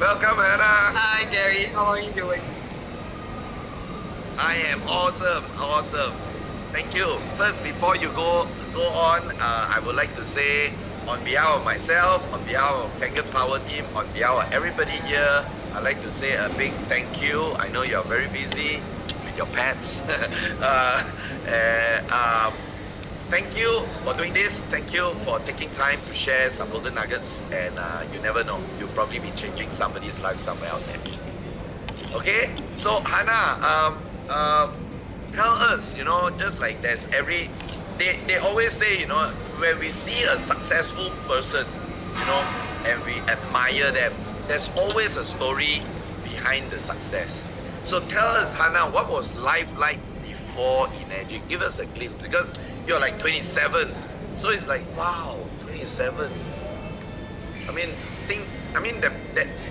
Welcome, Hanna. Hi, Gary. How are you doing? I am awesome. Thank you. First, before you go on, I would like to say, on behalf of myself, on behalf of Kangen Power Team, on behalf of everybody here, I'd like to say a big thank you. I know you are very busy with your pets. and, thank you for doing this. Thank you for taking time to share some golden nuggets. And you never know, you'll probably be changing somebody's life somewhere out there. Okay, so Hanna, tell us, just like they always say, when we see a successful person, and we admire them, there's always a story behind the success. So tell us, Hanna, what was life like before enagic? Give us a glimpse, because you're like 27, so it's like, wow, 27.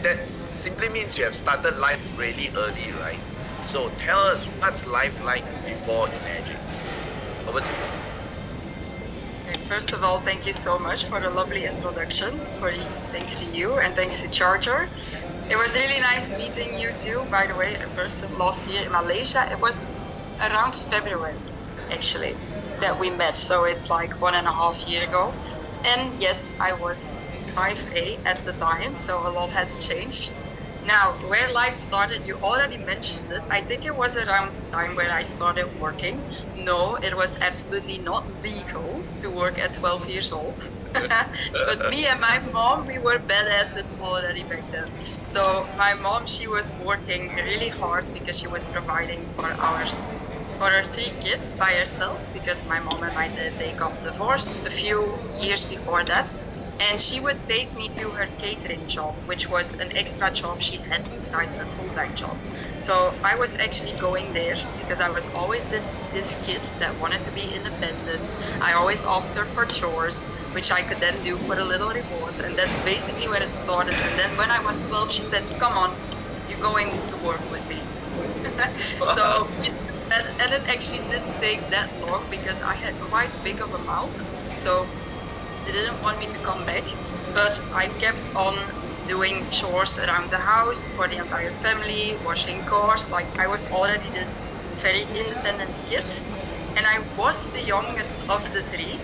That simply means you have started life really early, right? So tell us, what's life like before enagic? Over to you. Okay, first of all, thank you so much for the lovely introduction. Thanks to you and thanks to Charger. It was really nice meeting you too, by the way, in person last year in Malaysia. It was around February, actually, that we met. So it's like 1.5 years ago. And yes, I was 5A at the time, so a lot has changed. Now, where life started, you already mentioned it. I think it was around the time where I started working. No, it was absolutely not legal to work at 12 years old. But me and my mom, we were badasses already back then. So my mom, she was working really hard because she was providing for our 3 kids by herself, because my mom and my dad, they got divorced a few years before that. And she would take me to her catering job, which was an extra job she had besides her full-time job. So I was actually going there because I was always this kid that wanted to be independent. I always asked her for chores, which I could then do for a little reward. And that's basically where it started. And then when I was 12, she said, come on, you're going to work with me. And it actually didn't take that long because I had quite big of a mouth. So they didn't want me to come back, but I kept on doing chores around the house for the entire family, washing cars. Like, I was already this very independent kid, and I was the youngest of the 3,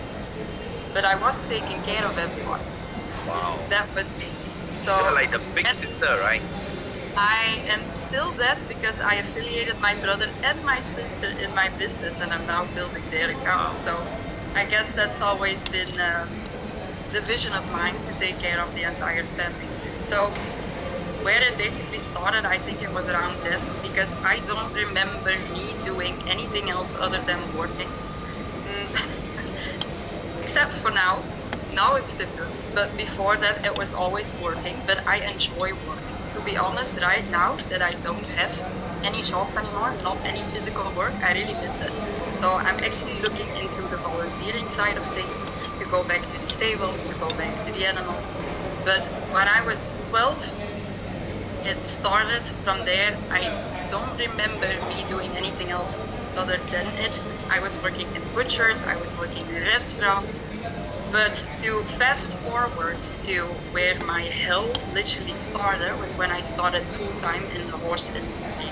but I was taking care of everyone. Wow. That was me. So you're like the big sister, right? I am still that because I affiliated my brother and my sister in my business, and I'm now building their accounts. Wow. So I guess that's always been the vision of mine, to take care of the entire family. So where it basically started, I think it was around then, because I don't remember me doing anything else other than working. Except for now. Now it's different, but before that it was always working, but I enjoy work. To be honest, right now that I don't have any jobs anymore, not any physical work, I really miss it. So I'm actually looking into the volunteering side of things, to go back to the stables, to go back to the animals. But when I was 12, it started from there. I don't remember me doing anything else other than it. I was working in butchers, I was working in restaurants. But to fast forward to where my hell literally started was when I started full-time in the horse industry.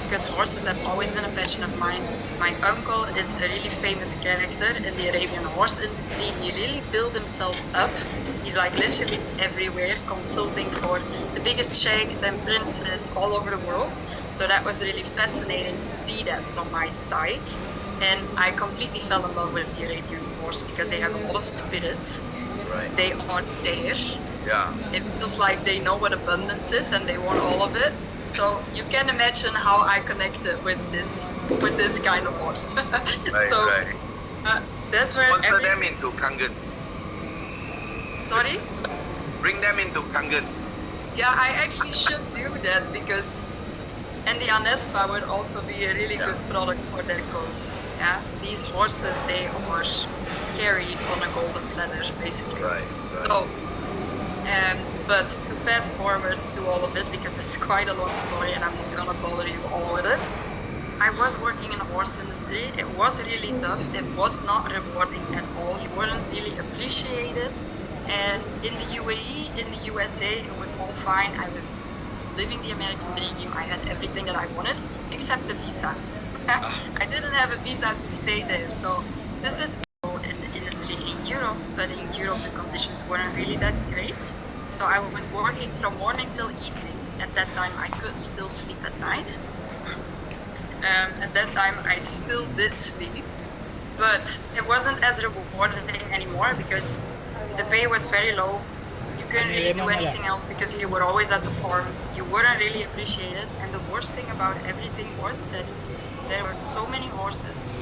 Because horses have always been a passion of mine. My uncle is a really famous character in the Arabian horse industry. He really built himself up. He's like literally everywhere, consulting for the biggest sheikhs and princes all over the world. So that was really fascinating to see that from my side. And I completely fell in love with the Arabian horse because they have a lot of spirits. Right. They are there. Yeah. It feels like they know what abundance is and they want all of it. So you can imagine how I connected with this kind of horse. Right. That's where sponsor them into Kangen. Sorry? Bring them into Kangen. Yeah, I actually should do that because, and the Anespa would also be a really good product for their coats. Yeah, these horses, they are carried on a golden platter, basically. Right. So, but to fast forward to all of it, because it's quite a long story and I'm not gonna bother you all with it. I was working in the horse industry. It was really tough. It was not rewarding at all. You weren't really appreciated. And in the UAE, in the USA, it was all fine. I living the American dream. I had everything that I wanted except the visa. I didn't have a visa to stay there. So this is in the industry in Europe, but in Europe the conditions weren't really that great. So I was working from morning till evening. At that time I could still sleep at night. At that time I still did sleep, but it wasn't as rewarding anymore because the pay was very low. You couldn't really do anything else because you were always at the farm. You weren't really appreciated. And the worst thing about everything was that there were so many horses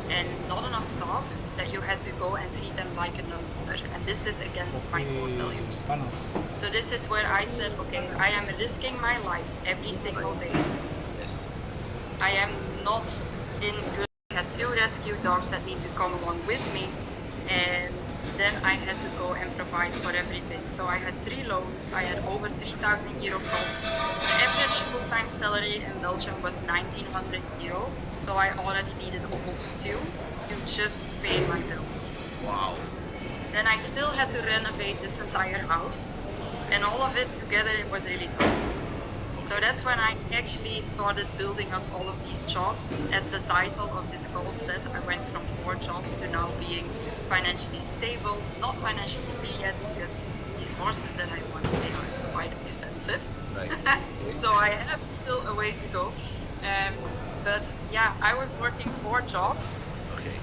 and not enough staff that you had to go and treat them like a number. And this is against my core values. So this is where I said, okay, I am risking my life every single day. Yes. I am not in good. I had 2 rescue dogs that need to come along with me, and then I had to go and provide for everything. So I had 3 loans, I had over 3,000 euro costs. The average full-time salary in Belgium was 1,900 euro, so I already needed almost 2 to just pay my bills. Wow. Then I still had to renovate this entire house, and all of it together, it was really tough. So that's when I actually started building up all of these jobs. As the title of this call said, I went from 4 jobs to now being financially stable, not financially free yet, because these horses that I want, they are quite expensive. Right. So I have still a way to go. But yeah, I was working 4 jobs, Okay.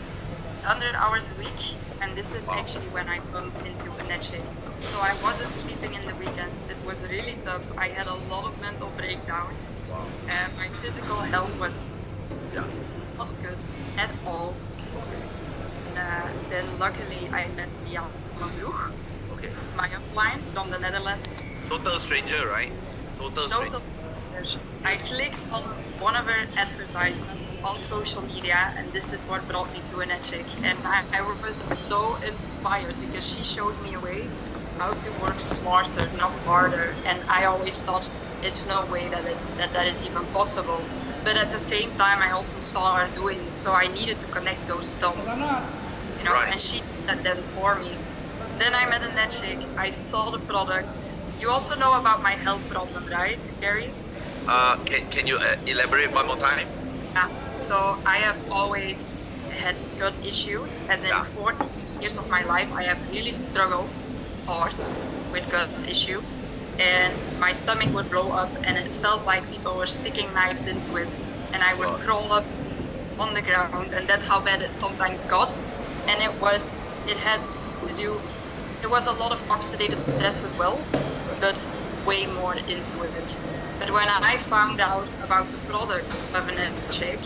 100 hours a week, and this is Wow. actually when I bumped into enagic. So I wasn't sleeping in the weekends. It was really tough. I had a lot of mental breakdowns. Wow. My physical health was Yeah. not good at all. Then luckily I met Lian Mavroeg, Okay. my upline from the Netherlands. Total stranger, right? Total stranger. Total. I clicked on one of her advertisements on social media, and this is what brought me to enagic. And I was so inspired because she showed me a way how to work smarter, not harder. And I always thought it's no way that is even possible. But at the same time, I also saw her doing it, so I needed to connect those dots. You know, Right. and she did that then for me. Then I met enagic. I saw the product. You also know about my health problem, right, Gary? Can you elaborate one more time? Yeah. So I have always had gut issues. As in Yeah. 40 years of my life, I have really struggled hard with gut issues. And my stomach would blow up, and it felt like people were sticking knives into it. And I would Wow. crawl up on the ground, and that's how bad it sometimes got. And it was a lot of oxidative stress as well, but way more into it. But when I found out about the products of enagic,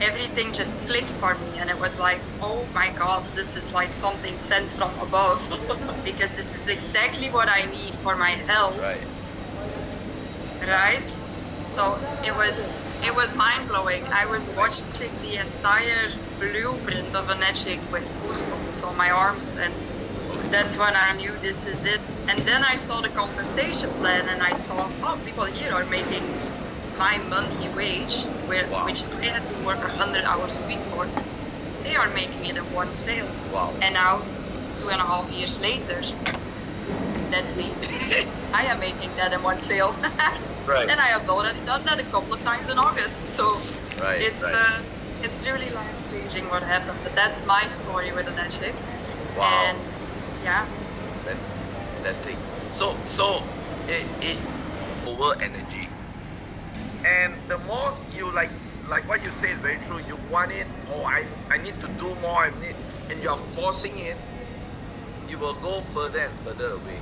everything just clicked for me, and it was like, oh my god, this is like something sent from above, because this is exactly what I need for my health. Right? So it was mind-blowing. I was watching the entire blueprint of enagic with goosebumps on my arms, and that's when I knew this is it. And then I saw the compensation plan, and I saw, oh, people here are making my monthly wage, Wow. which I had to work 100 hours a week for. They are making it in one sale. Wow. And now, 2.5 years later, that's me. I am making that in one sale. Right. And I have already done that a couple of times in August. So Right. it's really life-changing what happened. But that's my story with enagic. Wow. And yeah. Fantastic. So it over energy, and the more you like what you say is very true. You want it, or I need to do more. And you're forcing it. You will go further and further away.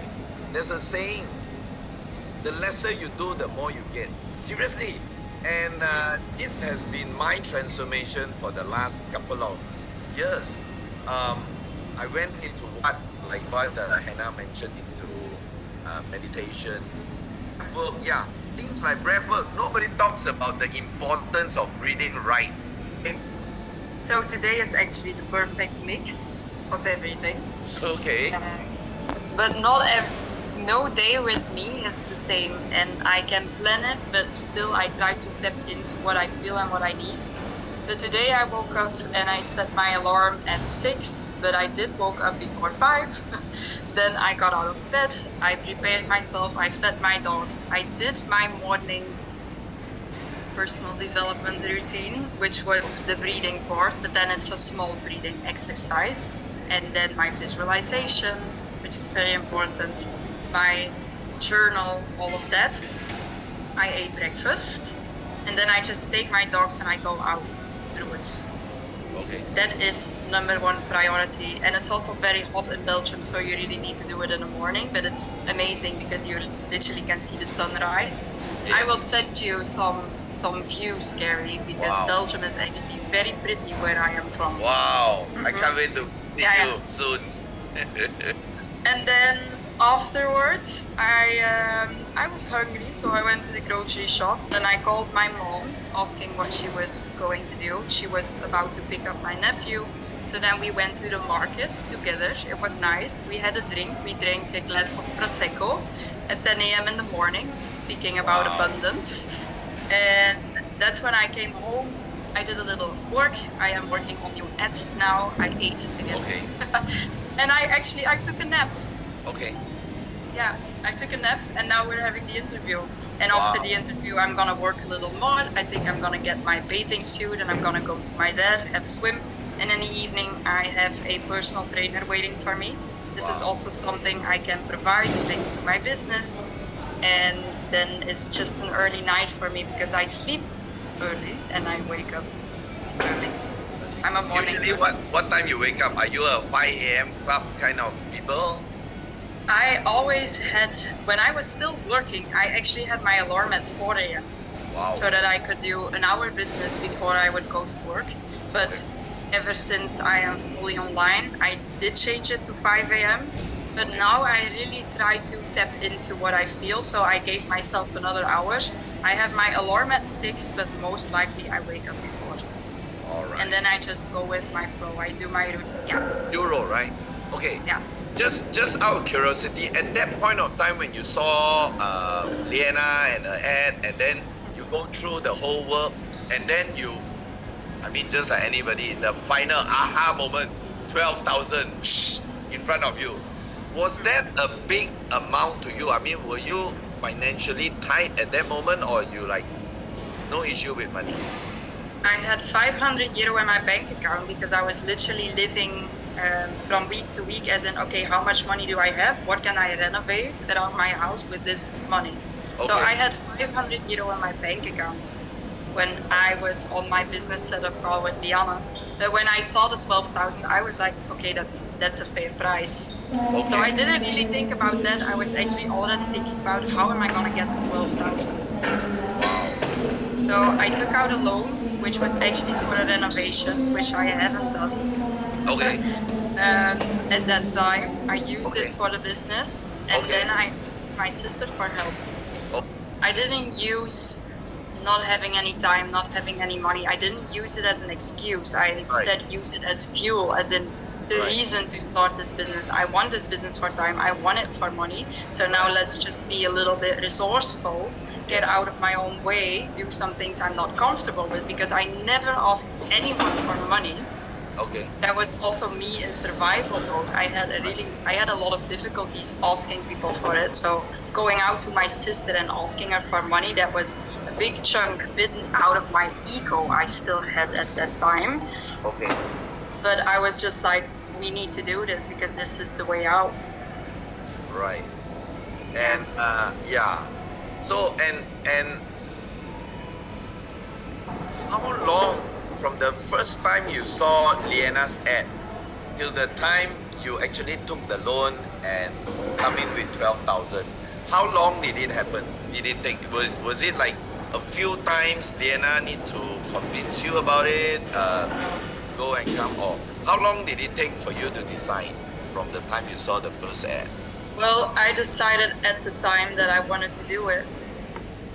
There's a saying: the lesser you do, the more you get. Seriously, and this has been my transformation for the last couple of years. I went into what Hanna mentioned, into meditation, breathwork. Yeah, things like breathwork. Nobody talks about the importance of breathing right. So today is actually the perfect mix of everything. Okay. But no day with me is the same, and I can plan it, but still I try to tap into what I feel and what I need. But today I woke up and I set my alarm at 6, but I did woke up before 5. Then I got out of bed, I prepared myself, I fed my dogs, I did my morning personal development routine, which was the breathing part, but then it's a small breathing exercise. And then my visualization, which is very important, my journal, all of that. I ate breakfast, and then I just take my dogs and I go out to the woods. Okay. That is number one priority, and it's also very hot in Belgium, so you really need to do it in the morning, but it's amazing because you literally can see the sunrise. Yes. I will send you some views, Gary, because Wow. Belgium is actually very pretty where I am from. Wow. I Mhm. can't wait to see Yeah, you soon. And then afterwards, I was hungry, so I went to the grocery shop. Then I called my mom, asking what she was going to do. She was about to pick up my nephew. So then we went to the market together. It was nice. We had a drink. We drank a glass of Prosecco at 10 a.m. in the morning, speaking about Wow. abundance. And that's when I came home. I did a little work. I am working on new ads now. I ate again. Okay. And I took a nap. Okay. Yeah, I took a nap, and now we're having the interview. And Wow. after the interview, I'm gonna work a little more. I think I'm gonna get my bathing suit, and I'm gonna go to my dad, have a swim. And in the evening, I have a personal trainer waiting for me. This is Wow. also something I can provide thanks to my business. And then it's just an early night for me because I sleep early and I wake up early. I'm a morning Usually, person. what time you wake up? Are you a 5 a.m. club kind of people? I always had, when I was still working, I actually had my alarm at 4 a.m. Wow. so that I could do an hour business before I would go to work. But ever since I am fully online, I did change it to 5 a.m. But now I really try to tap into what I feel, so I gave myself another hour. I have my alarm at 6, but most likely I wake up before. All right. And then I just go with my flow. I do my, Euro, right? Okay. yeah. Just out of curiosity, at that point of time when you saw Liana and her ad, and then you go through the whole work, and then you, I mean, just like anybody, the final aha moment, 12,000 in front of you. Was that a big amount to you? I mean, were you financially tight at that moment, or you like no issue with money? I had 500 euro in my bank account because I was literally living from week to week, as in, okay, how much money do I have? What can I renovate around my house with this money? So Okay. I had 500 euro in my bank account when I was on my business setup call with Liana. But when I saw the 12,000, I was like, okay, that's a fair price. Okay. So I didn't really think about that. I was actually already thinking about how am I gonna get the 12,000. Wow. So I took out a loan, which was actually for a renovation, which I haven't done. Okay. At that time, I used Okay. it for the business, and Okay. then I asked my sister for help. Oh. I didn't use not having any time, not having any money. I didn't use it as an excuse. I instead used it as fuel, as in the Right. reason to start this business. I want this business for time. I want it for money. So now let's just be a little bit resourceful, get Yes. out of my own way, do some things I'm not comfortable with, because I never asked anyone for money. Okay. That was also me in survival mode. I had a lot of difficulties asking people for it. So going out to my sister and asking her for money, that was a big chunk bitten out of my ego I still had at that time. Okay. But I was just like, we need to do this because this is the way out. Right. And yeah. So and how long from the first time you saw Liana's ad till the time you actually took the loan and come in with 12,000? How long did it happen? Did it take? Was it like a few times Liana need to convince you about it? Go and come, or how long did it take for you to decide from the time you saw the first ad? Well, I decided at the time that I wanted to do it.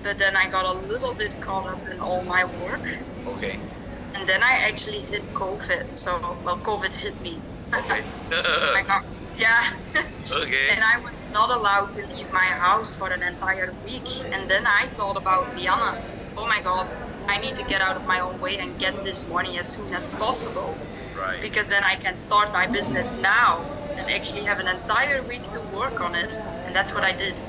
But then I got a little bit caught up in all my work. Okay. And then I actually hit COVID. So, well, COVID hit me. Okay. Yeah. Okay. And I was not allowed to leave my house for an entire week. And then I thought about Liana. Oh my God, I need to get out of my own way and get this money as soon as possible. Right. Because then I can start my business now and actually have an entire week to work on it. And that's what I did.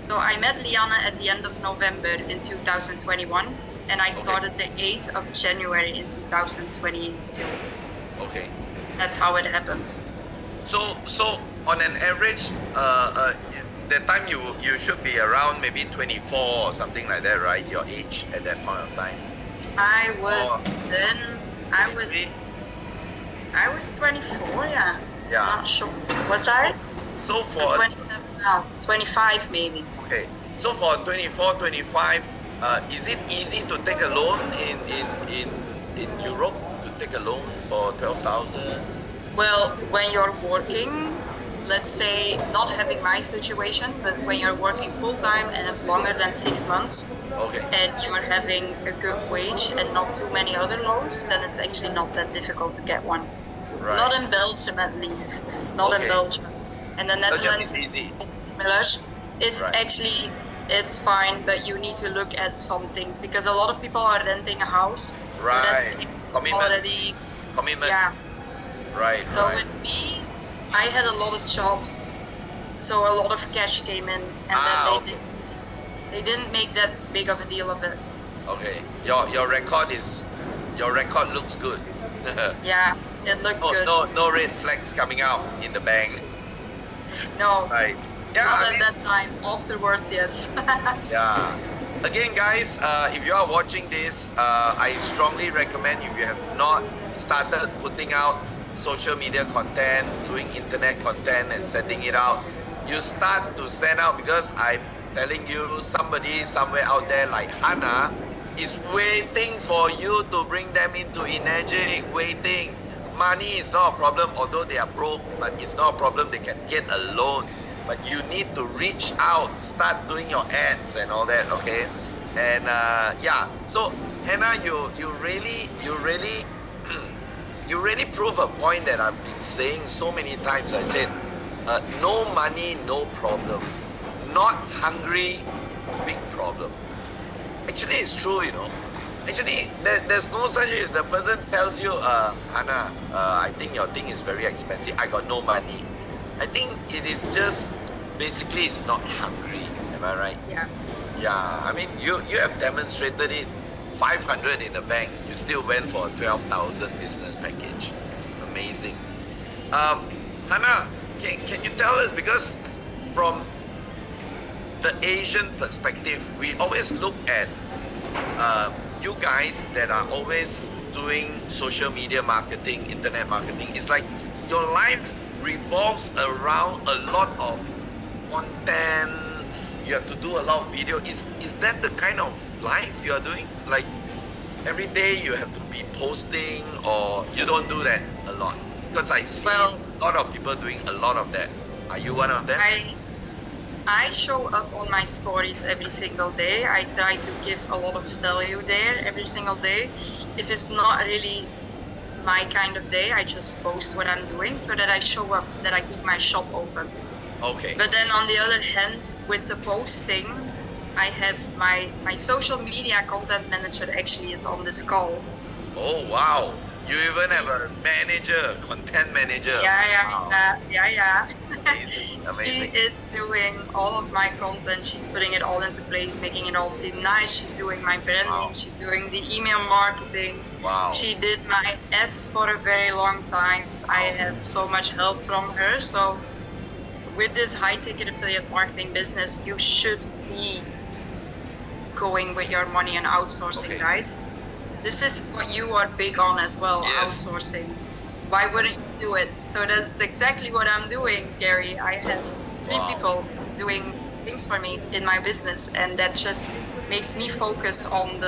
So I met Liana at the end of November in 2021. And I started the 8th of January in 2022. Okay. That's how it happened. So on an average, that time you should be around maybe 24 or something like that, right? Your age at that point of time. I was Oh. then, I was Really? 24, yeah. Yeah. Not sure. Was I? So for I'm 27 now. 25 maybe. okay. So for 24, 25, is it easy to take a loan in Europe to take a loan for 12,000? Well, when you're working, let's say not having my situation, but when you're working full time and it's longer than 6 months Okay. and you're having a good wage and not too many other loans, then it's actually not that difficult to get one. Right. Not in Belgium at least. Not in Okay. Belgium. And the Netherlands is easy. similar. It's Right. actually, it's fine, but you need to look at some things because a lot of people are renting a house. So that's Right. Commitment. already, Commitment. yeah. Right. So right. with me, I had a lot of jobs, so a lot of cash came in, and Ah, then they didn't make that big of a deal of it. Okay. Your record looks good. Yeah, it looked good. No red flags coming out in the bank. No, Right. Yeah. not I at mean, that time. Afterwards, yes. yeah. Again, guys, if you are watching this, I strongly recommend if you have not started putting out social media content, doing internet content and sending it out, you start to stand out because I'm telling you, somebody somewhere out there like Hanna is waiting for you to bring them into enagic, waiting. Money is not a problem, although they are broke, but it's not a problem. They can get a loan. But you need to reach out, start doing your ads and all that, okay? And yeah, so Hannah, you really you really prove a point that I've been saying so many times. I said, no money, no problem. Not hungry, big problem. Actually, it's true, you know. Actually, there's no such thing. The person tells you, Hannah, I think your thing is very expensive. I got no money. I think it is just basically it's not hungry. Am I right? Yeah. Yeah. I mean, you have demonstrated it. 500 in the bank. You still went for a 12,000 business package. Amazing. Hannah, can you tell us, because from the Asian perspective, we always look at you guys that are always doing social media marketing, internet marketing. It's like your life revolves around a lot of content. You have to do a lot of video. Is that the kind of life you are doing? Like every day you have to be posting, or you don't do that a lot? Because I see Well, a lot of people doing a lot of that. Are you one of them? I show up on my stories every single day. I try to give a lot of value there every single day. If it's not really my kind of day, I just post what I'm doing so that I show up, that I keep my shop open. Okay. But then on the other hand, with the posting, I have my social media content manager actually is on this call. Oh wow. You even have a manager, content manager. Wow. Yeah. Amazing, amazing. She is doing all of my content. She's putting it all into place, making it all seem nice. She's doing my branding. Wow. She's doing the email marketing. Wow. She did my ads for a very long time. I have so much help from her. So with this high-ticket affiliate marketing business, you should be going with your money and outsourcing, Okay. right? This is what you are big on as well, Yes. outsourcing. Why wouldn't you do it? So that's exactly what I'm doing, Gary. I have 3 Wow. people doing things for me in my business, and that just makes me focus on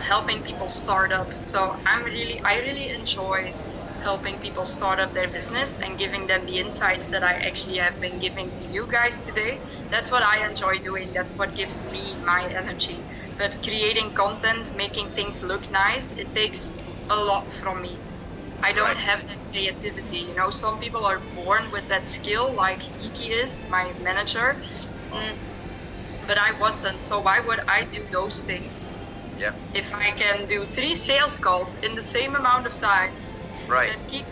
helping people start up. So I really enjoy helping people start up their business and giving them the insights that I actually have been giving to you guys today. That's what I enjoy doing. That's what gives me my energy. But creating content, making things look nice, it takes a lot from me. I don't Right. have that creativity. You know, some people are born with that skill, like Kiki is, my manager. Mm, but I wasn't. So why would I do those things Yeah. if I can do 3 sales calls in the same amount of time? Right. Then Kiki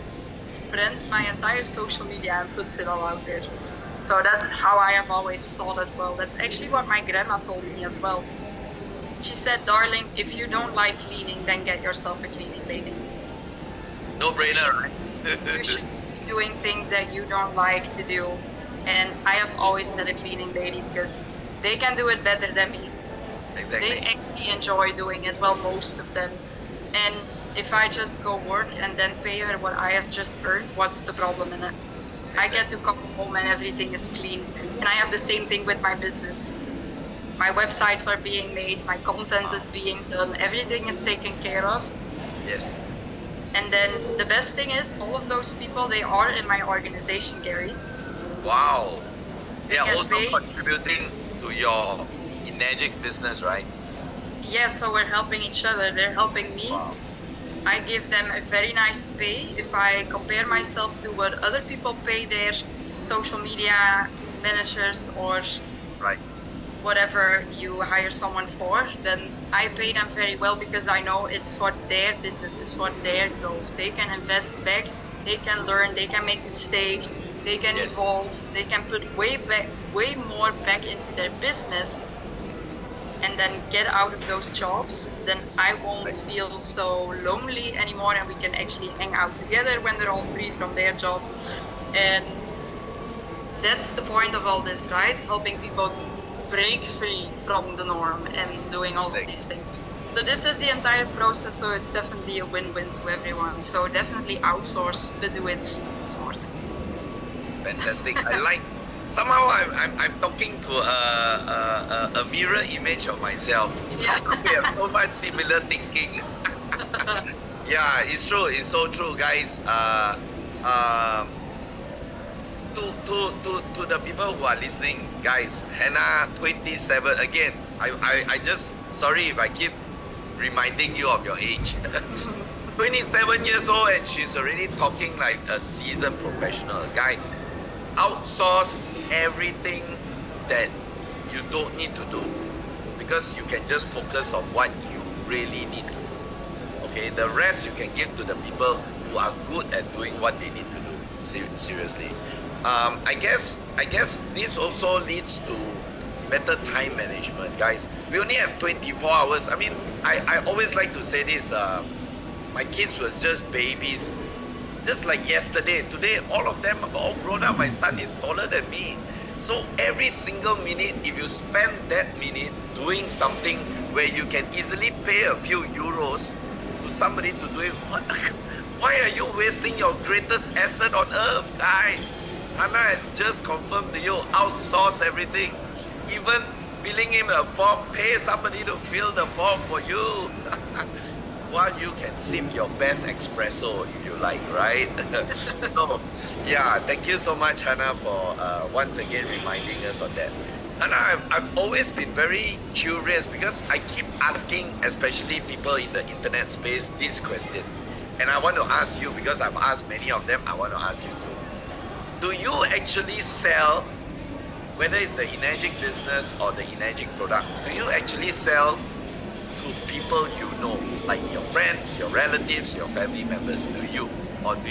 brands my entire social media and puts it all out there. So that's how I have always thought as well. That's actually what my grandma told me as well. She said, darling, if you don't like cleaning, then get yourself a cleaning lady. No brainer, right? You should be doing things that you don't like to do. And I have always had a cleaning lady because they can do it better than me. They Exactly. actually enjoy doing it, well, most of them. And if I just go work and then pay her what I have just earned, what's the problem in it? I get to come home and everything is clean. And I have the same thing with my business. My websites are being made, my content is being done, everything is taken care of. Yes. And then the best thing is, all of those people, they are in my organization, Gary. Wow. They are Because also they- contributing to your enagic business, right? Yeah, so we're helping each other. They're helping me. Wow. I give them a very nice pay. If I compare myself to what other people pay their social media managers or Right. whatever you hire someone for, then I pay them very well because I know it's for their business, it's for their growth. They can invest back, they can learn, they can make mistakes, they can Yes. evolve, they can put way more back into their business and then get out of those jobs. Then I won't Right. feel so lonely anymore and we can actually hang out together when they're all free from their jobs. And that's the point of all this, right? Helping people break free from the norm and doing all of Right. these things. So this is the entire process, so it's definitely a win-win to everyone. So definitely outsource, but do it smart. Fantastic. I like. Somehow I'm talking to a mirror image of myself. Yeah. We have so much similar thinking. Yeah, it's true. It's so true, guys. To the people who are listening, guys, Hanna 27 again. I just sorry if I keep reminding you of your age. 27 years old and she's already talking like a seasoned professional. Guys, outsource everything that you don't need to do because you can just focus on what you really need to do. Okay, the rest you can give to the people who are good at doing what they need to do. Seriously. I guess this also leads to better time management, guys. We only have 24 hours. I mean, I always like to say this. My kids was just babies, just like yesterday. Today, all of them are all grown up. My son is taller than me. So every single minute, if you spend that minute doing something where you can easily pay a few euros to somebody to do it, why are you wasting your greatest asset on earth, guys? Hanna has just confirmed to you, outsource everything. Even filling in a form, pay somebody to fill the form for you. While you can sip your best espresso if you like, right? So, yeah, thank you so much, Hanna, for once again reminding us of that. Hanna, I've always been very curious because I keep asking, especially people in the internet space, this question. And I want to ask you, because I've asked many of them, I want to ask you too. Do you actually sell, whether it's the enagic business or the enagic product, do you actually sell to people you know, like your friends, your relatives, your family members? Do you? Or do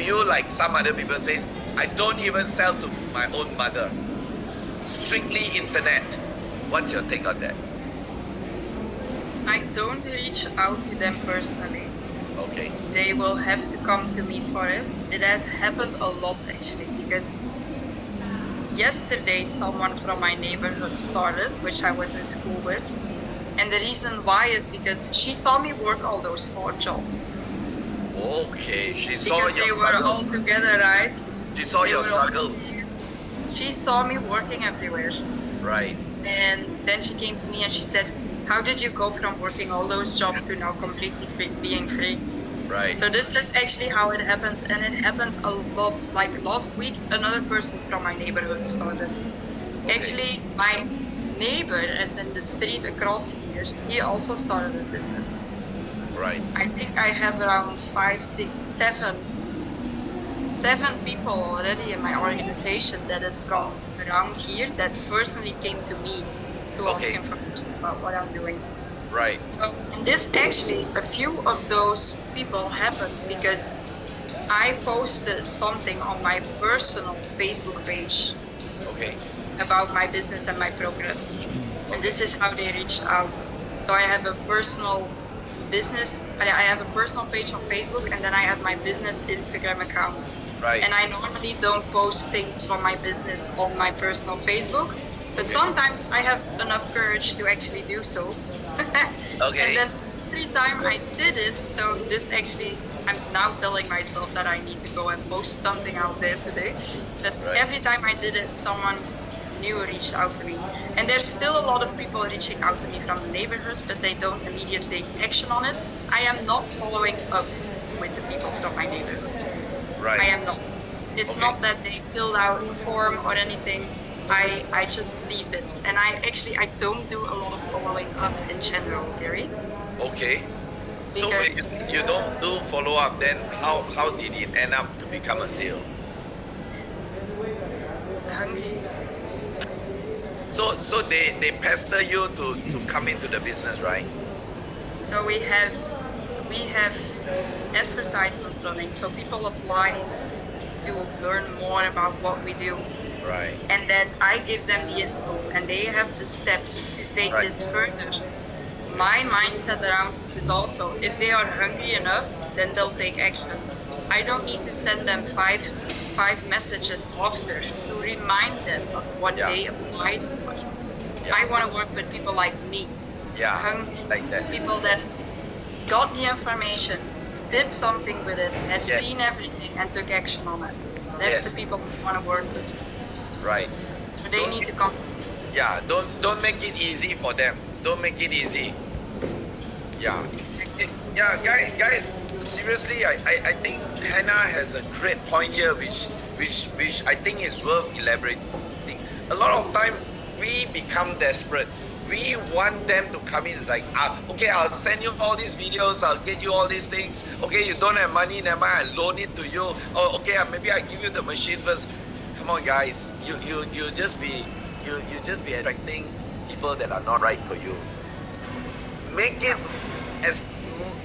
you like some other people says, I don't even sell to my own mother, strictly internet? What's your take on that? I don't reach out to them personally. Okay. They will have to come to me for it. It has happened a lot actually, because yesterday someone from my neighborhood started, which I was in school with. And the reason why is because she saw me work all those 4 jobs. Okay, she saw Because your they were all struggles. together, right? She saw They your were all struggles. She saw me working everywhere. Right. And then she came to me and she said, how did you go from working all those jobs to now completely free, being free? Right. So this is actually how it happens, and it happens a lot. Like last week, another person from my neighborhood started. Okay. Actually, my neighbor, as in the street across here, he also started his business. Right. I think I have around 5, 6, 7 people already in my organization that is from around here that personally came to me to ask Okay. information about what I'm doing. Right. So, and this actually, a few of those people happened because I posted something on my personal Facebook page Okay. about my business and my progress. And Okay. this is how they reached out. So I have a personal business, I have a personal page on Facebook, and then I have my business Instagram account. Right. And I normally don't post things from my business on my personal Facebook, but sometimes I have enough courage to actually do so. Okay. And then every time I did it, so this actually, I'm now telling myself that I need to go and post something out there today. But Right. every time I did it, someone new reached out to me. And there's still a lot of people reaching out to me from the neighborhood, but they don't immediately take action on it. I am not following up with the people from my neighborhood. Right. I am not. It's Okay. not that they filled out a form or anything. I just leave it. And I don't do a lot of following up in general, Gary. Okay. So when Because you don't do follow up, then how did it end up to become a sale? hungry. So they pester you to come into the business, right? So we have advertisements running. So people apply to learn more about what we do. Right. And then I give them the info and they have the steps to take Right. this further. My mindset around it is also, if they are hungry enough, then they'll take action. I don't need to send them five messages after to remind them of what Yeah. they applied for. Yeah. I want to work with people like me, Yeah. hungry Like that. people that got the information, did something with it, has Yeah. seen everything and took action on it. That's Yes. the people I want to work with. Right. But they need to come. Yeah. Don't make it easy for them. Don't make it easy. Yeah. Yeah, guys, seriously, I think Hannah has a great point here, which I think is worth elaborating. A lot of time we become desperate. We want them to come in. It's like, okay, I'll send you all these videos. I'll get you all these things. Okay, you don't have money, never mind. I loan it to you. Oh, okay, maybe I give you the machine first. Come on, guys, you just be attracting people that are not right for you. Make it as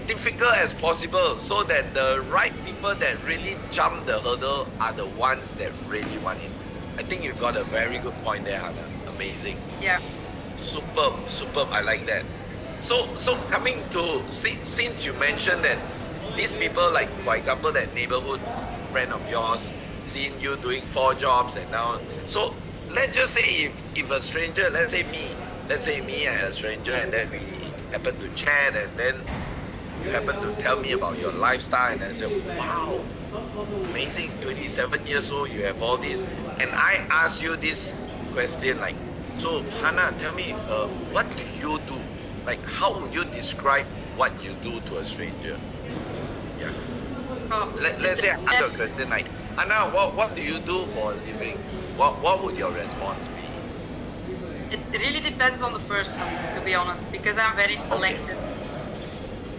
difficult as possible so that the right people that really jump the hurdle are the ones that really want it. I think you got a very good point there, Hannah. Amazing. Yeah. Superb. I like that. So coming to, since you mentioned that these people, like for example that neighborhood friend of yours, seen you doing 4 jobs and now, so let's just say if a stranger, let's say me and a stranger, and then we happen to chat, and then you happen to tell me about your lifestyle, and I say, wow, amazing, 27 years old, you have all this, and I ask you this question like, so Hannah, tell me, what do you do? Like, how would you describe what you do to a stranger? Yeah. Let's say I ask a question like, Hannah, what do you do for a living? What would your response be? It really depends on the person, to be honest, because I'm very selective.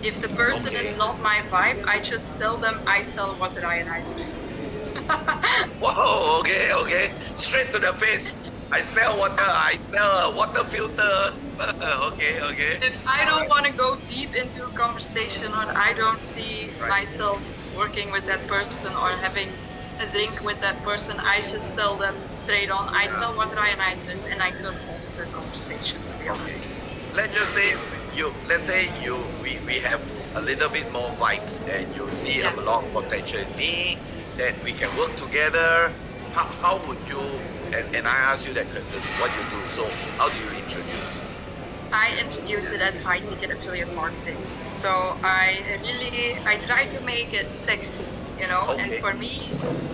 If the person Okay. is not my vibe, I just tell them I sell water ionizers. Wow, okay. Straight to the face. I sell water, I sell a water filter. Okay. If I don't want to go deep into a conversation or I don't see Right. myself working with that person or having a drink with that person, I just tell them straight on, I sell water ionizers, and I cut off the conversation, to be honest. Let's just say we have a little bit more vibes and you see a lot of potential in me, that we can work together. How would you, and I ask you that question, what you do, so how do you introduce? I introduce it as high ticket affiliate marketing. So I try to make it sexy, you know. Okay. And for me,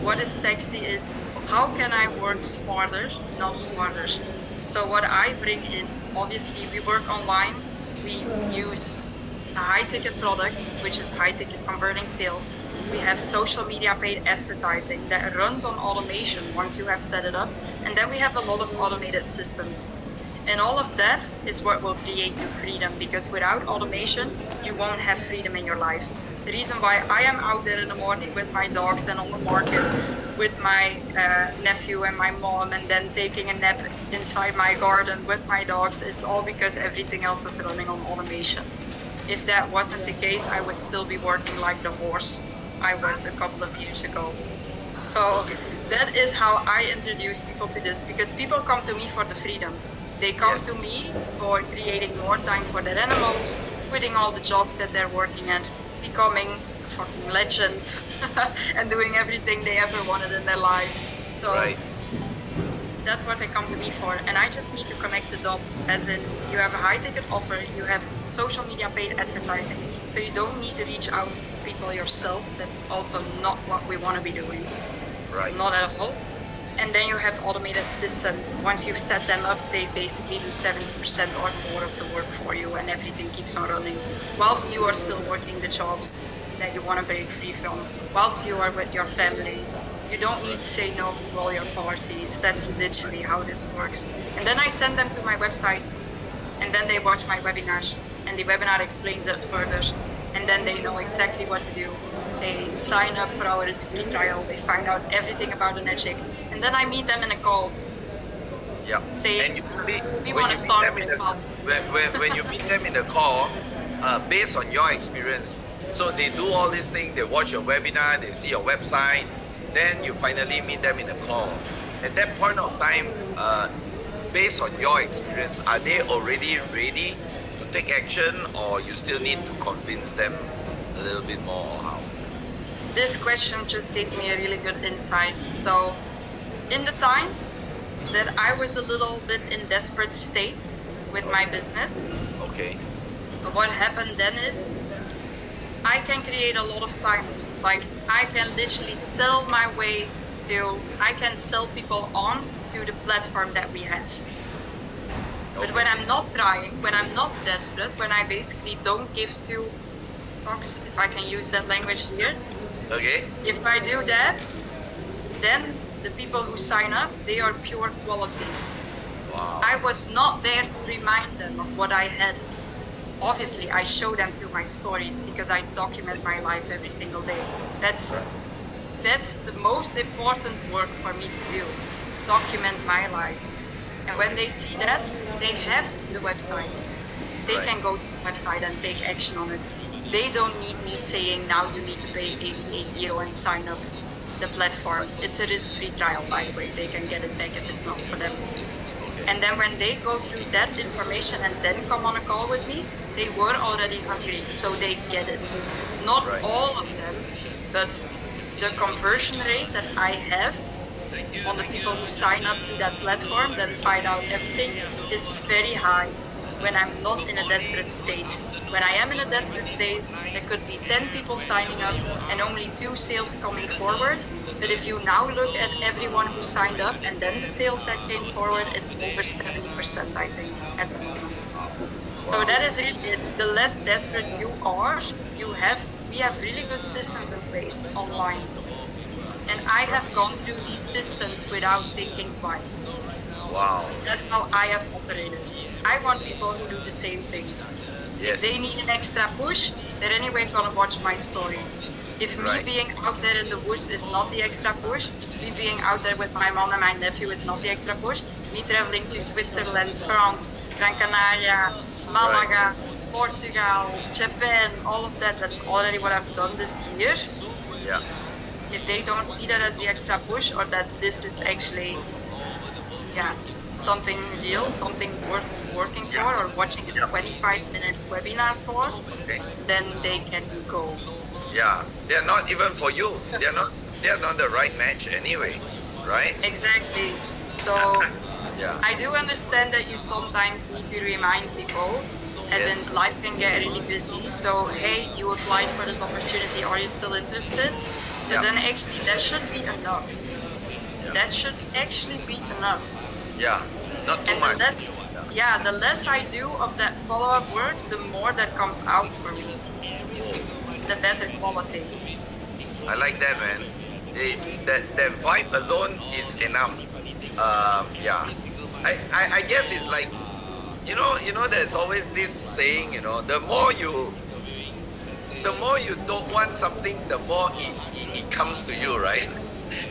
what is sexy is how can I work smarter, not harder. So what I bring in, obviously we work online, we use high ticket products, which is high ticket converting sales. We have social media paid advertising that runs on automation once you have set it up. And then we have a lot of automated systems. And all of that is what will create you freedom, because without automation, you won't have freedom in your life. The reason why I am out there in the morning with my dogs and on the market with my nephew and my mom, and then taking a nap inside my garden with my dogs, it's all because everything else is running on automation. If that wasn't the case, I would still be working like the horse I was a couple of years ago. So that is how I introduce people to this, because people come to me for the freedom. They come to me for creating more time for their animals, quitting all the jobs that they're working at, becoming a fucking legend, and doing everything they ever wanted in their lives. So that's what they come to me for. And I just need to connect the dots, as in you have a high ticket offer, you have social media paid advertising, so you don't need to reach out to people yourself. That's also not what we want to be doing. Right. Not at all. And then you have automated systems. Once you've set them up, they basically do 70% or more of the work for you, and everything keeps on running whilst you are still working the jobs that you want to break free from, whilst you are with your family. You don't need to say no to all your parties. That's literally how this works. And then I send them to my website, and then they watch my webinar, and the webinar explains it further, and then they know exactly what to do. They sign up for our free trial, they find out everything about enagic, and then I meet them in a call. Yeah. Say, and usually, we want to start with when you meet them in the call, based on your experience, so they do all these things, they watch your webinar, they see your website, then you finally meet them in a call. At that point of time, based on your experience, are they already ready to take action, or you still need to convince them a little bit more, or how? This question just gave me a really good insight. So in the times that I was a little bit in desperate state with my business, what happened then is I can create a lot of signups. Like I can literally sell my way to, I can sell people on to the platform that we have. But when I'm not trying, when I'm not desperate, when I basically don't give two fucks, if I can use that language here. If I do that, then the people who sign up, they are pure quality. Wow. I was not there to remind them of what I had. Obviously, I show them through my stories because I document my life every single day. That's the most important work for me to do, document my life. And when they see that, they have the website. They can go to the website and take action on it. They don't need me saying, now you need to pay 88 euro and sign up the platform. It's a risk-free trial, by the way. They can get it back if it's not for them. And then when they go through that information and then come on a call with me, they were already hungry, so they get it. Not all of them, but the conversion rate that I have on the people who sign up to that platform, then find out everything, is very high. When I'm not in a desperate state. When I am in a desperate state, there could be 10 people signing up and only 2 sales coming forward. But if you now look at everyone who signed up and then the sales that came forward, it's over 70%, I think, at the moment. So that is really, it's the less desperate you are, we have really good systems in place online. And I have gone through these systems without thinking twice. Wow. That's how I have operated. I want people who do the same thing. If they need an extra push, they're anyway gonna watch my stories. If me being out there in the woods is not the extra push, me being out there with my mom and my nephew is not the extra push, me traveling to Switzerland, France, Gran Canaria, Malaga, Portugal, Japan, all of that, that's already what I've done this year. Yeah. If they don't see that as the extra push, or that this is actually something real, something worth working for, or watching a 25-minute webinar for, then they can go. Yeah, they're not even for you. They're not the right match anyway, right? Exactly. So I do understand that you sometimes need to remind people, as in life can get really busy. So hey, you applied for this opportunity. Are you still interested? But then actually that should be enough. That should actually be enough. Yeah, not too much. The less I do of that follow-up work, the more that comes out for me. The better quality. I like that, man. That vibe alone is enough. I guess it's like, there's always this saying, the more you don't want something, the more it comes to you, right?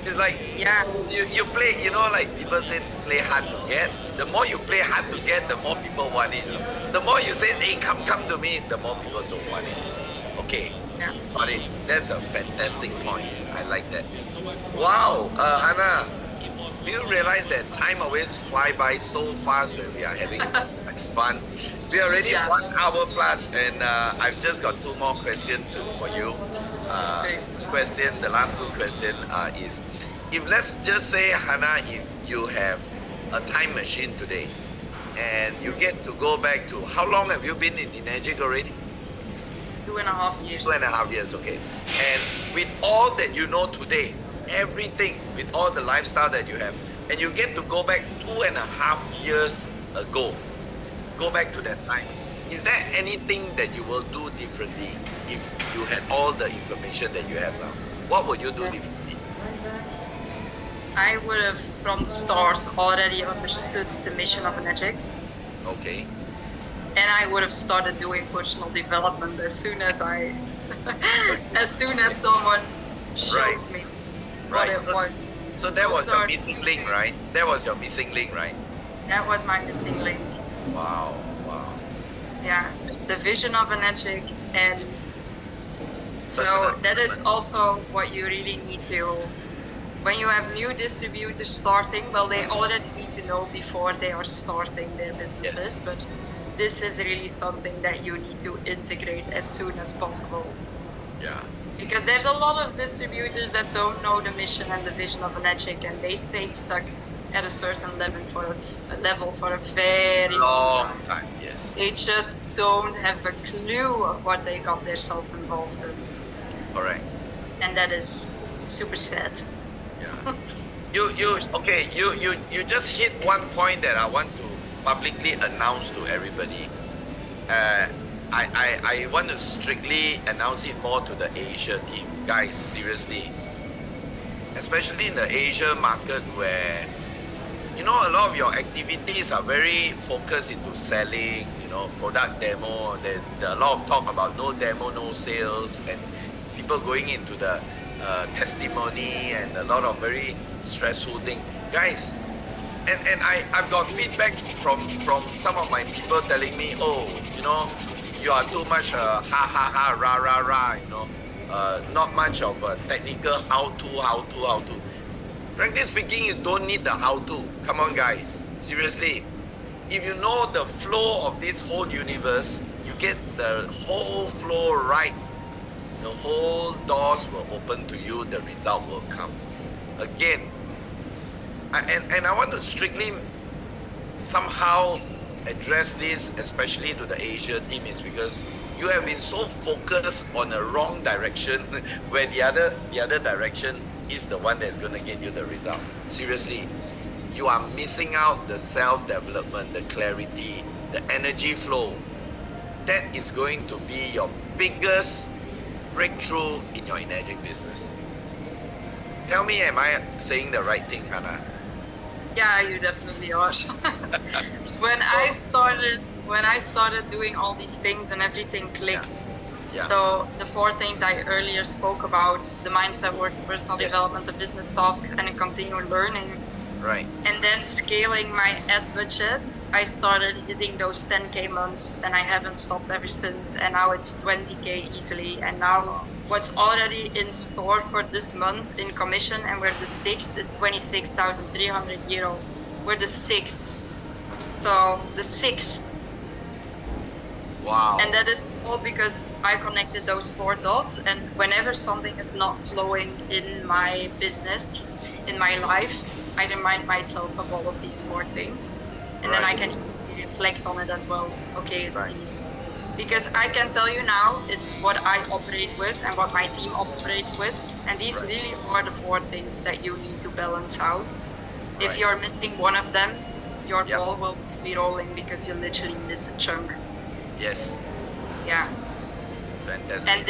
It's like Yeah, you play, like people say, play hard to get. The more you play hard to get, the more people want it. The more you say, hey, come to me, the more people don't want it. Okay, yeah. got it. That's a fantastic point. I like that. Wow, Hannah, do you realize that time always fly by so fast when we are having so much fun? We are already Yeah. 1 hour plus, and I've just got 2 more questions for you. Great. The last 2 questions is, if let's just say, Hannah, if you have a time machine today, and you get to go back to, how long have you been in enagic already? 2.5 years. 2.5 years, okay. And with all that you know today, everything, with all the lifestyle that you have, and you get to go back 2.5 years ago, go back to that time. Is there anything that you will do differently if you had all the information that you have now? What would you do differently? I would have, from the start, already understood the mission of enagic, Okay. and I would have started doing personal development as soon as someone showed Right. me Right. what it was. So that was Those your are- missing link, right? That was your missing link, right? That was my missing link. Wow. Yeah, Yes. the vision of enagic, and so Personal that is development. also what you really need to. When you have new distributors starting, well, they already need to know before they are starting their businesses, but this is really something that you need to integrate as soon as possible. Yeah. Because there's a lot of distributors that don't know the mission and the vision of enagic, and they stay stuck at a certain level for a very long Long time. time. Yes. They just don't have a clue of what they got themselves involved in, Correct. and that is super sad. Yeah. You just hit one point that I want to publicly announce to everybody. I want to strictly announce it more to the Asia team. Guys, seriously. Especially in the Asia market where, a lot of your activities are very focused into selling, product demo. There's a lot of talk about no demo, no sales, and people going into the testimony, and a lot of very stressful things. Guys, and I've got feedback from some of my people telling me, oh, you are too much ha ha ha, rah rah rah, not much of a technical how to. Frankly speaking, you don't need the how to. Come on, guys, seriously. If you know the flow of this whole universe, you get the whole flow right, the whole doors will open to you, the result will come. Again, and I want to strictly somehow address this, especially to the Asia team, is because you have been so focused on a wrong direction where the other direction is the one that's going to get you the result. Seriously, you are missing out the self-development, the clarity, the energy flow. That is going to be your biggest breakthrough in your enagic business. Tell me, am I saying the right thing, Hannah? Yeah, you definitely are. When I started doing all these things and everything clicked. Yeah. So the 4 things I earlier spoke about, the mindset work, the personal development, the business tasks, and the continual learning. Right. And then scaling my ad budgets, I started hitting those 10K months, and I haven't stopped ever since. And now it's 20K easily. And now what's already in store for this month in commission, and we're the 6th, is 26,300 euro. We're the 6th. So the 6th. Wow. And that is all because I connected those 4 dots. And whenever something is not flowing in my business, in my life, I remind myself of all of these 4 things. And then I can reflect on it as well. Okay, it's these. Because I can tell you now, it's what I operate with and what my team operates with. And these really are the 4 things that you need to balance out. If you're missing one of them, your ball will be rolling because you literally miss a chunk. Yes. Yeah. Fantastic. And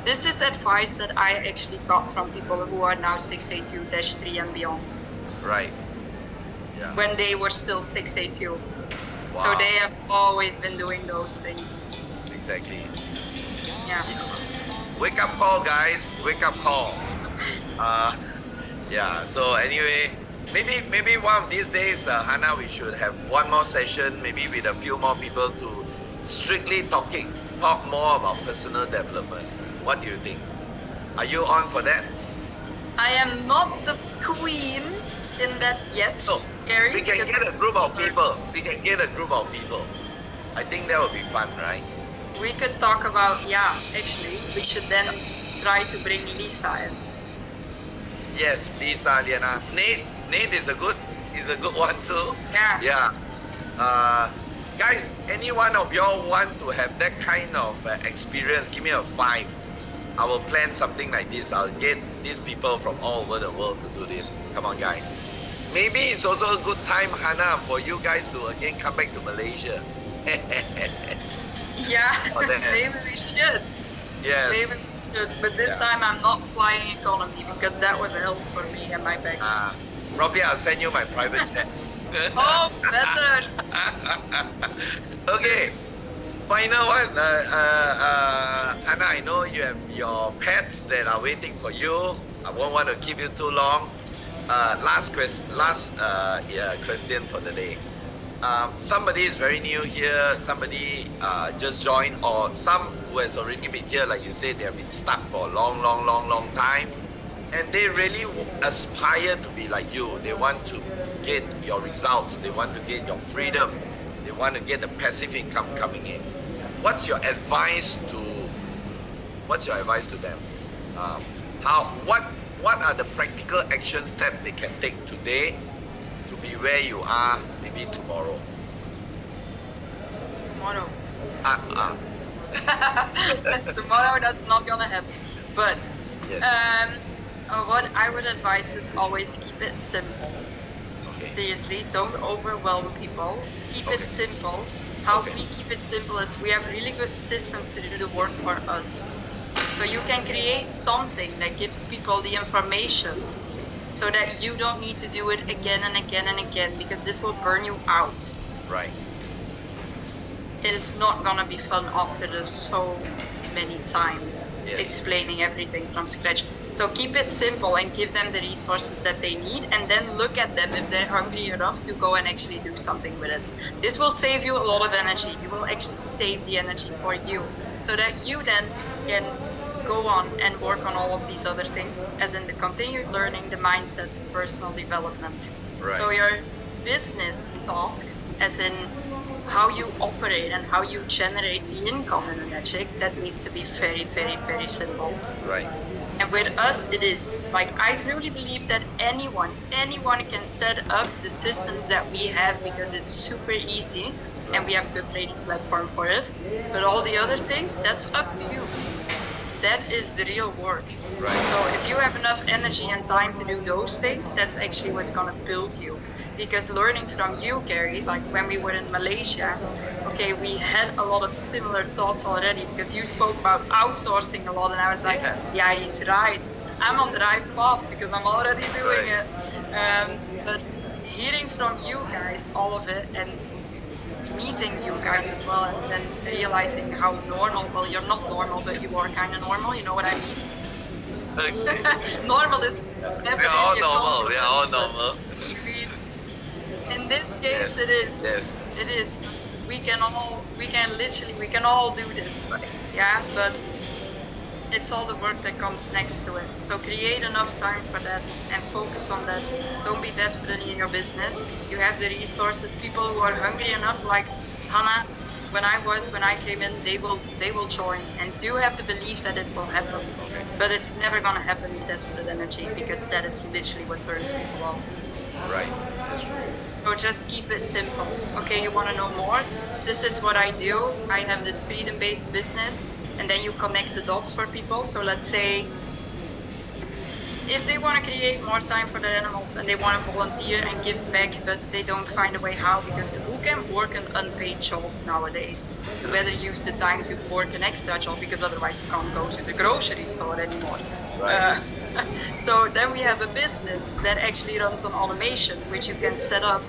this is advice that I actually got from people who are now 682-3 and beyond. Right. Yeah. when they were still 682. So Wow. they have always been doing those things. Exactly. Yeah. Wake up call, guys. Wake up call. Yeah. So anyway, maybe one of these days, Hanna, we should have one more session, maybe with a few more people to strictly talk more about personal development. What do you think? Are you on for that? I am not the queen in that yet, No, Gary. we can because get a group of people. We can get a group of people. I think that would be fun, right? We could talk about, actually, we should then try to bring Lisa in. Yes, Lisa, Liana. Nate is a good one too. Yeah. Yeah. Guys, any one of y'all want to have that kind of experience, give me a 5. I will plan something like this. I'll get these people from all over the world to do this. Come on, guys. Maybe it's also a good time, Hanna, for you guys to again come back to Malaysia. Yeah, Oh, damn. maybe we should. Yes. Maybe we should. But this Yeah. time I'm not flying economy because that was a help for me and my back. Probably I'll send you my private jet. Oh, better. Okay. Final one. Hanna, I know you have your pets that are waiting for you. I won't want to keep you too long. Last question for the day. Somebody is very new here, somebody just joined, or some who has already been here, like you said, they have been stuck for a long time, and they really aspire to be like you. They want to get your results, they want to get your freedom, they want to get the passive income coming in. What's your advice to them? What are the practical action steps they can take today to be where you are maybe tomorrow? Tomorrow. Yes. Tomorrow, that's not gonna happen. But what I would advise is always keep it simple. Okay. Seriously, don't overwhelm people. Keep it Okay. simple. How Okay. we keep it simple is we have really good systems to do the work for us. So you can create something that gives people the information so that you don't need to do it again and again and again, because this will burn you out. Right. It is not gonna be fun after this so many times Yes. explaining everything from scratch. So keep it simple and give them the resources that they need, and then look at them if they're hungry enough to go and actually do something with it. This will save you a lot of energy. You will actually save the energy for you, so that you then can go on and work on all of these other things, as in the continued learning, the mindset, personal development. Right. So your business tasks, as in how you operate and how you generate the income in enagic, that needs to be very, very, very simple. Right. And with us, it is like, I truly believe that anyone can set up the systems that we have, because it's super easy and we have a good trading platform for it. But all the other things, that's up to you. That is the real work. Right. So if you have enough energy and time to do those things, that's actually what's gonna build you. Because learning from you, Gary, like when we were in Malaysia, okay, we had a lot of similar thoughts already, because you spoke about outsourcing a lot, and I was like, yeah, he's right. I'm on the right path because I'm already doing Right. it. But hearing from you guys, all of it, and meeting you guys as well, and then realizing how normal, well, you're not normal, but you are kind of normal, you know what I mean? Normal is We are all normal. We are all normal. In this case, Yes. it is. Yes. It is. We can all do this. Yeah, but it's all the work that comes next to it. So create enough time for that and focus on that. Don't be desperate in your business. You have the resources. People who are hungry enough, like Hanna, when I came in, they will join, and do have the belief that it will happen. But it's never gonna happen with desperate energy, because that is literally what turns people off. Right. That's true. So just keep it simple. Okay, you want to know more? This is what I do. I have this freedom-based business, and then you connect the dots for people. So let's say if they want to create more time for their animals and they want to volunteer and give back, but they don't find a way how, because who can work an unpaid job nowadays? You better use the time to work an extra job, because otherwise you can't go to the grocery store anymore. Right. So then we have a business that actually runs on automation, which you can set up.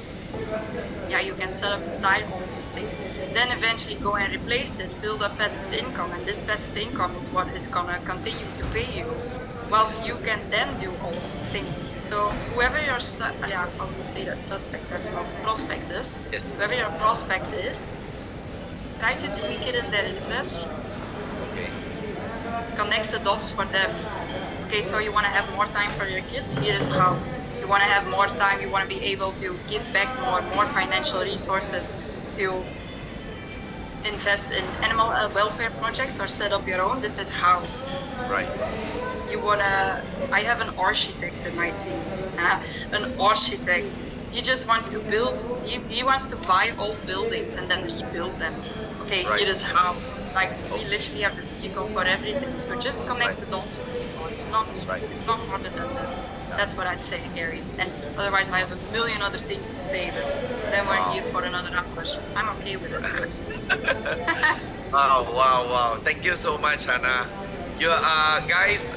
Yeah, you can set up beside all of these things. Then eventually go and replace it, build up passive income, and this passive income is what is gonna continue to pay you, whilst you can then do all of these things. So whoever your how do you say that, suspect? That's not prospect is. Yes. Whoever your prospect is, try to tweak it in their interests. Okay. Connect the dots for them. Okay, so you want to have more time for your kids. Here is how. You want to have more time. You want to be able to give back more financial resources to invest in animal welfare projects or set up your own. This is how. Right. You wanna. I have an architect in my team. An architect. He just wants to build. He wants to buy old buildings and then rebuild them. Okay, Right. here is how. Like we literally have the vehicle for everything. So just connect the dots for people. It's not me. Right. It's not harder than that. That's what I'd say, Gary. And otherwise, I have a million other things to say, but then we're Wow. here for another hour. I'm okay with it. Wow. Thank you so much, Hanna. You guys,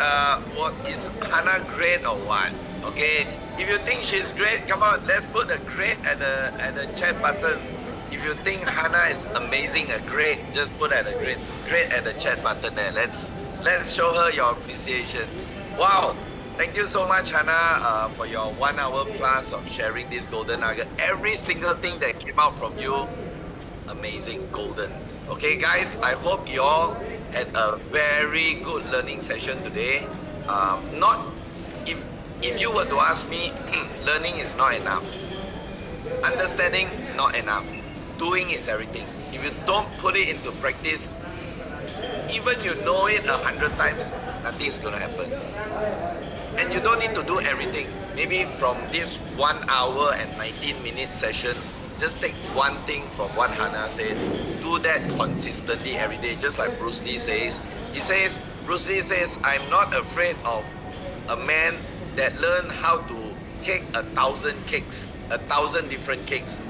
what is Hanna great or what? Okay, if you think she's great, come on, let's put a great at the chat button. If you think Hanna is amazing, a great, just put at a great at the chat button there. Let's show her your appreciation. Wow. Thank you so much, Hanna, for your 1 hour plus of sharing this golden nugget. Every single thing that came out from you, amazing, golden. Okay, guys, I hope you all had a very good learning session today. Not if you were to ask me, learning is not enough. Understanding, not enough. Doing is everything. If you don't put it into practice, even you know it 100 times, nothing is going to happen. And you don't need to do everything. Maybe from this 1 hour and 19-minute session, just take one thing from what Hanna said. Do that consistently every day, just like Bruce Lee says. Bruce Lee says, I'm not afraid of a man that learned how to cake 1,000 cakes, 1,000 different cakes.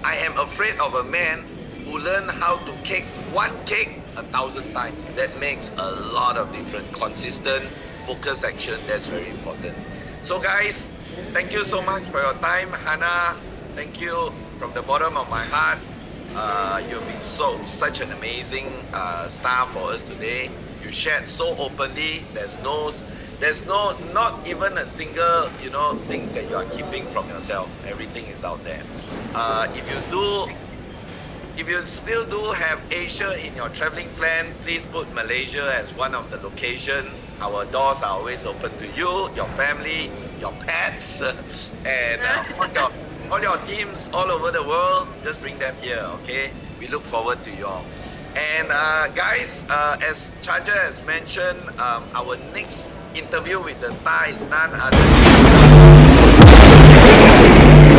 I am afraid of a man who learned how to cake one cake 1,000 times. That makes a lot of difference. Consistent, focus action, that's very important. So guys, thank you so much for your time. Hanna, thank you from the bottom of my heart. You've been such an amazing star for us today. You shared so openly. There's not even a single things that you are keeping from yourself. Everything is out there. If you still do have Asia in your traveling plan, please put Malaysia as one of the location. Our doors are always open to you, your family, your pets, and all your teams all over the world. Just bring them here, okay? We look forward to you all. And guys, as Charger has mentioned, our next interview with the star is none other than